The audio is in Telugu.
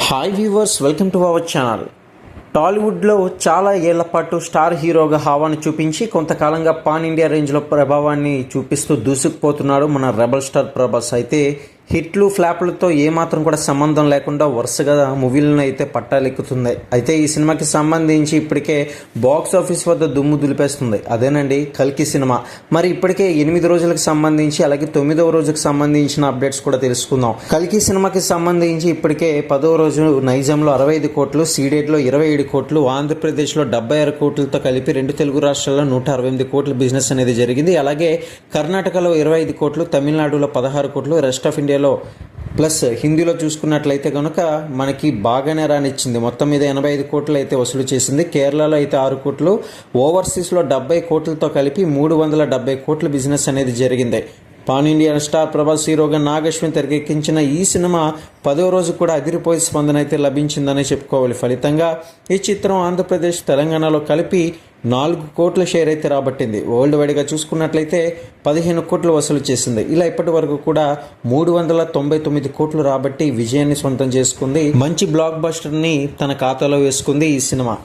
Hi viewers, welcome to our channel. టాలీవుడ్లో చాలా ఏళ్ల పాటు స్టార్ హీరోగా హావాను చూపించి కొంతకాలంగా పాన్ ఇండియా రేంజ్లో ప్రభావాన్ని చూపిస్తూ దూసుకుపోతున్నాడు మన రెబల్ స్టార్ ప్రభాస్. అయితే హిట్లు ఫ్లాప్లతో ఏమాత్రం కూడా సంబంధం లేకుండా వరుసగా మూవీలను అయితే పట్టాలెక్కుతుంది. అయితే ఈ సినిమాకి సంబంధించి ఇప్పటికే బాక్స్ ఆఫీస్ వద్ద దుమ్ము దులిపేస్తుంది. అదేనండి కల్కి సినిమా. మరి ఇప్పటికే 8 రోజులకు సంబంధించి అలాగే 9వ రోజుకు సంబంధించిన అప్డేట్స్ కూడా తెలుసుకుందాం. కల్కి సినిమాకి సంబంధించి ఇప్పటికే 10వ రోజు నైజాంలో 65 కోట్లు, సీడెడ్లో 27 కోట్లు, ఆంధ్రప్రదేశ్లో 76 కోట్లతో కలిపి 2 తెలుగు రాష్ట్రాల్లో 168 కోట్ల బిజినెస్ అనేది జరిగింది. అలాగే కర్ణాటకలో 25 కోట్లు, తమిళనాడులో 16 కోట్లు, రెస్ట్ ఆఫ్ ఇండియాలో ప్లస్ హిందీలో చూసుకున్నట్లయితే కనుక మనకి బాగానే రానిచ్చింది. మొత్తం మీద 85 కోట్లు అయితే వసూలు చేసింది. కేరళలో అయితే 6 కోట్లు, ఓవర్సీస్లో 70 కోట్లతో కలిపి 370 కోట్ల బిజినెస్ అనేది జరిగింది. పాన్ ఇండియా స్టార్ ప్రభాస్ హీరోగా నాగశ్విన్ తెరకెక్కించిన ఈ సినిమా 10వ రోజు కూడా అదిరిపోయే స్పందన అయితే లభించిందని చెప్పుకోవాలి. ఫలితంగా ఈ చిత్రం ఆంధ్రప్రదేశ్, తెలంగాణలో కలిపి 4 కోట్ల షేర్ అయితే రాబట్టింది. వరల్డ్ వైడ్గా చూసుకున్నట్లయితే 15 కోట్లు వసూలు చేసింది. ఇలా ఇప్పటి వరకు కూడా 399 కోట్లు రాబట్టి విజయాన్ని సొంతం చేసుకుంది. మంచి బ్లాక్ బస్టర్ని తన ఖాతాలో వేసుకుంది ఈ సినిమా.